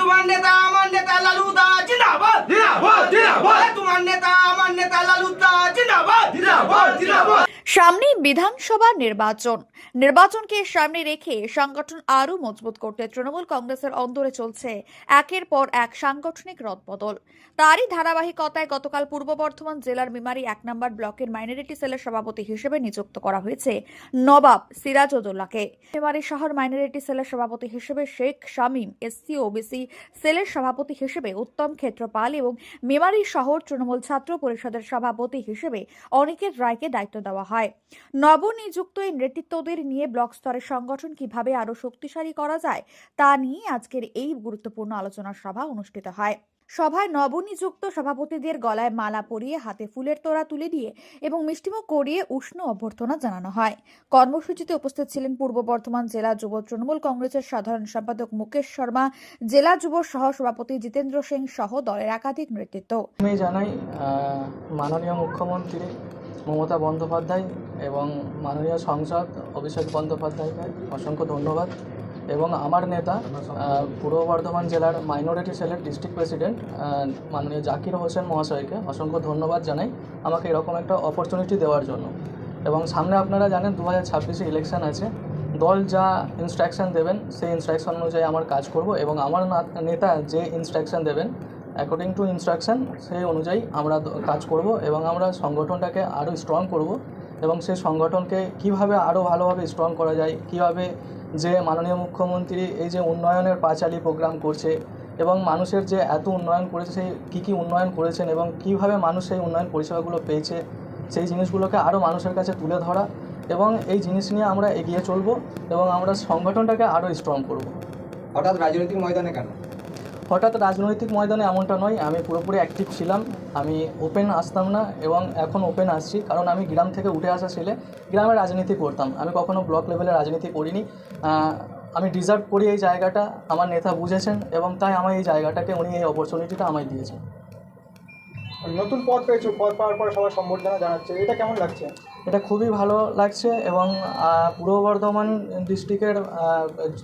তোমার নেতা আমার নেতা লালু দা জিন্দাবাদ জিন্দাবাদ জিন্দাবাদ। তোমার নেতা আমার নেতা লালু দা জিন্দাবাদ জিন্দাবাদ জিন্দাবাদ। সামনেই বিধানসভা নির্বাচনকে সামনে রেখে সংগঠন আরো মজবুত করতে তৃণমূল কংগ্রেসের অন্দরে চলছে একের পর এক সাংগঠনিক রদবদল। তারই ধারাবাহিকতায় গতকাল পূর্ব বর্ধমান জেলার মেমারি 1 নম্বর ব্লকের মাইনরিটি সেলের সভাপতি হিসেবে নিযুক্ত করা হয়েছে নবাব সিরাজউদ্দৌলাকে। মেমারি শহর মাইনরিটি সেলের সভাপতি হিসেবে শেখ শামীম, এসসি ওবিসি সেলের সভাপতি হিসেবে উত্তম ক্ষেত্রপাল এবং মেমারি শহর তৃণমূল ছাত্র পরিষদের সভাপতি হিসেবে অনিকেত রায়কে দায়িত্ব দেওয়া হয়। নবনিযুক্ত এই নেতৃত্বদের নিয়ে ব্লক স্তরের সংগঠন কিভাবে আরো শক্তিশালী করা যায় তা নিয়ে আজকের এই গুরুত্বপূর্ণ আলোচনা সভা অনুষ্ঠিত হয়। সভায় নবনিযুক্ত সভাপতিদের গলায় মালা পরিয়ে হাতে ফুলের তোড়া তুলে দিয়ে এবং মিষ্টিমুখ করিয়ে উষ্ণ অভ্যর্থনা জানানো হয়। কর্মসূচিতে উপস্থিত ছিলেন পূর্ব বর্ধমান জেলা যুব তৃণমূল কংগ্রেসের সাধারণ সম্পাদক মুকেশ শর্মা, জেলা যুব সহ সভাপতি জিতেন্দ্র সিং সহ দলের একাধিক নেতৃত্ব। আমি জানাই মাননীয় মুখ্যমন্ত্রী মমতা বন্দ্যোপাধ্যায় এবং মাননীয় সাংসদ অভিষেক বন্দ্যোপাধ্যায়কে অসংখ্য ধন্যবাদ এবং আমার নেতা পূর্ব বর্ধমান জেলার মাইনরিটি সেলের ডিস্ট্রিক্ট প্রেসিডেন্ট মাননীয় জাকির হোসেন মহাশয়কে অসংখ্য ধন্যবাদ জানাই আমাকে এরকম একটা অপরচুনিটি দেওয়ার জন্য। এবং সামনে আপনারা জানেন 2026-এ ইলেকশন আছে। দল যা ইনস্ট্রাকশন দেবেন সেই ইনস্ট্রাকশন অনুযায়ী আমার কাজ করব এবং আমার নেতা যে ইনস্ট্রাকশন দেবেন অ্যাকর্ডিং টু ইনস্ট্রাকশন সেই অনুযায়ী আমরা কাজ করব এবং আমরা সংগঠনটাকে আরও স্ট্রং করব এবং সেই সংগঠনকে কিভাবে আরও ভালোভাবে স্ট্রং করা যায়, কিভাবে যে মাননীয় মুখ্যমন্ত্রী এই যে উন্নয়নের পাঁচালী প্রোগ্রাম করছে এবং মানুষের যে এত উন্নয়ন করেছে সেই কী উন্নয়ন করেছেন এবং কিভাবে মানুষ সেই উন্নয়ন পরিষেবাগুলো পেয়েছে সেই জিনিসগুলোকে আরও মানুষের কাছে তুলে ধরা এবং এই জিনিস নিয়ে আমরা এগিয়ে চলব এবং আমরা সংগঠনটাকে আরও স্ট্রং করব। হঠাৎ রাজনৈতিক ময়দানে কেন? হঠাৎ রাজনৈতিক ময়দানে এমনটা নয়, আমি পুরোপুরি অ্যাক্টিভ ছিলাম। আমি ওপেন আসতাম না এবং এখন ওপেন আসছি, কারণ আমি গ্রাম থেকে উঠে আসা ছেলে, গ্রামে রাজনীতি করতাম। আমি কখনো ব্লক লেভেলে রাজনীতি করিনি। আমি ডিজার্ভ করি এই জায়গাটা, আমার নেতা বুঝেছেন এবং তাই আমার এই জায়গাটাকে উনি এই অপরচুনিটিটা আমায় দিয়েছেন। নতুন পদ পেয়েছো, পদ পাওয়ার পরে সবার সম্বর্ধনা জানাচ্ছে, এটা কেমন লাগছে? এটা খুবই ভালো লাগছে এবং পূর্ব বর্ধমান ডিস্ট্রিক্টের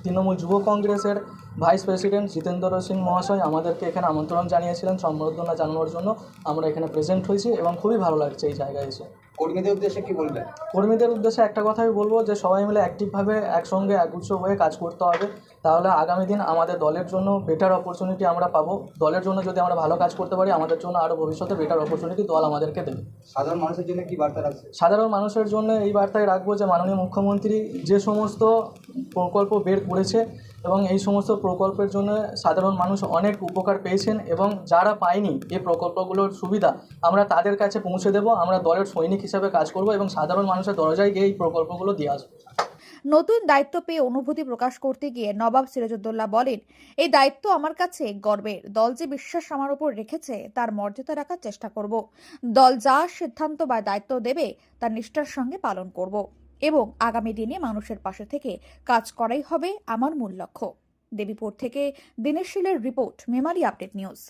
তৃণমূল যুব কংগ্রেসের ভাইস প্রেসিডেন্ট জিতেন্দ্র সিং মহাশয় আমাদেরকে এখানে আমন্ত্রণ জানিয়েছিলেন সম্বর্ধনা জানানোর জন্য। আমরা এখানে প্রেজেন্ট হয়েছি এবং খুবই ভালো লাগছে এই জায়গায় এসে। কর্মীদের উদ্দেশ্যে কি বলবেন? কর্মীদের উদ্দেশ্যে একটা কথাই বলবো যে সবাই মিলে অ্যাক্টিভভাবে একসঙ্গে একগুচ্ছ হয়ে কাজ করতে হবে, তাহলে আগামী দিন আমাদের দলের জন্য বেটার অপরচুনিটি আমরা পাবো। দলের জন্য যদি আমরা ভালো কাজ করতে পারি আমাদের জন্য আরও ভবিষ্যতে বেটার অপরচুনিটি দল আমাদেরকে দেবে। সাধারণ মানুষের জন্য কি বার্তা রাখছে? সাধারণ মানুষের জন্য এই বার্তায় রাখবো যে মাননীয় মুখ্যমন্ত্রী যে সমস্ত প্রকল্প বের করেছে এবং এই সমস্ত প্রকল্পের জন্য সাধারণ মানুষ অনেক উপকার পেয়েছেন এবং যারা পায়নি এই প্রকল্পগুলোর সুবিধা আমরা তাদের কাছে পৌঁছে দেব। আমরা দলের সৈনিক হিসেবে কাজ করব এবং সাধারণ মানুষের দরজায় গিয়ে এই প্রকল্পগুলো দিয়ে আসবো। নতুন দায়িত্ব পেয়ে অনুভূতি প্রকাশ করতে গিয়ে নবাব সিরাজউদ্দৌলা বলেন, এই দায়িত্ব আমার কাছে গর্বের। দল যে বিশ্বাস আমার উপর রেখেছে তার মর্যাদা রাখার চেষ্টা করব। দল যা সিদ্ধান্ত বা দায়িত্ব দেবে তা নিষ্ঠার সঙ্গে পালন করব এবং আগামী দিনে মানুষের পাশে থেকে কাজ করাই হবে আমার মূল লক্ষ্য। দেবীপুর থেকে দিনেশ শীলের রিপোর্ট, মেমারি আপডেট নিউজ।